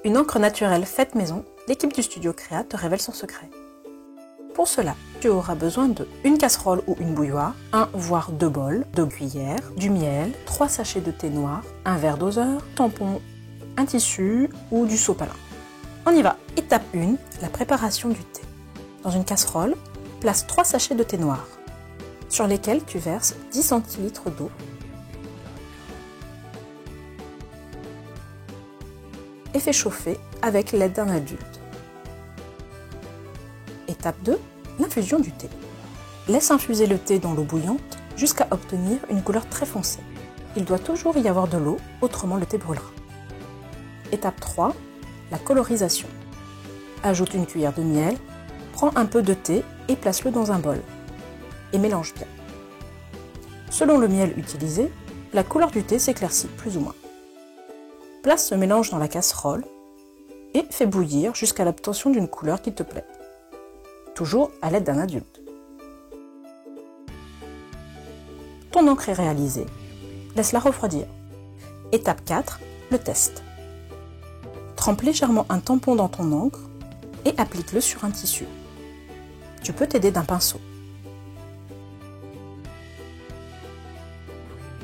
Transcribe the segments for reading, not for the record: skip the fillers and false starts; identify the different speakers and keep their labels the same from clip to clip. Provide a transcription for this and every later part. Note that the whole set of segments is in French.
Speaker 1: une encre naturelle faite maison, l'équipe du studio Créa te révèle son secret. Pour cela, tu auras besoin de une casserole ou une bouilloire, 1 voire 2 bols, 2 cuillères, du miel, 3 sachets de thé noir, un verre doseur, tampon, un tissu ou du sopalin. On y va. Étape 1, la préparation du thé. Dans une casserole, place 3 sachets de thé noir, sur lesquels tu verses 10 centilitres d'eau. Et fais chauffer avec l'aide d'un adulte. Étape 2, l'infusion du thé. Laisse infuser le thé dans l'eau bouillante jusqu'à obtenir une couleur très foncée. Il doit toujours y avoir de l'eau, autrement le thé brûlera. Étape 3, la colorisation. Ajoute une cuillère de miel, prends un peu de thé et place-le dans un bol. Et mélange bien. Selon le miel utilisé, la couleur du thé s'éclaircit plus ou moins. Place ce mélange dans la casserole et fais bouillir jusqu'à l'obtention d'une couleur qui te plaît. Toujours à l'aide d'un adulte. Ton encre est réalisée. Laisse-la refroidir. Étape 4, le test. Trempe légèrement un tampon dans ton encre et applique-le sur un tissu. Tu peux t'aider d'un pinceau.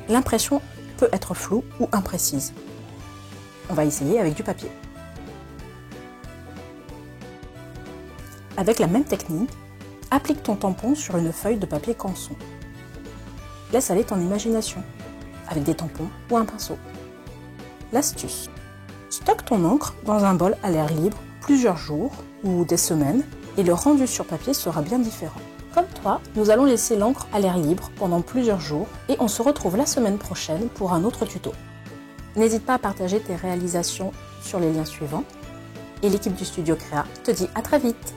Speaker 1: L'impression peut être floue ou imprécise. On va essayer avec du papier. Avec la même technique, applique ton tampon sur une feuille de papier canson. Laisse aller ton imagination, avec des tampons ou un pinceau. L'astuce: stocke ton encre dans un bol à l'air libre plusieurs jours ou des semaines et le rendu sur papier sera bien différent. Comme toi, nous allons laisser l'encre à l'air libre pendant plusieurs jours et on se retrouve la semaine prochaine pour un autre tuto. N'hésite pas à partager tes réalisations sur les liens suivants et l'équipe du studio Créa te dit à très vite.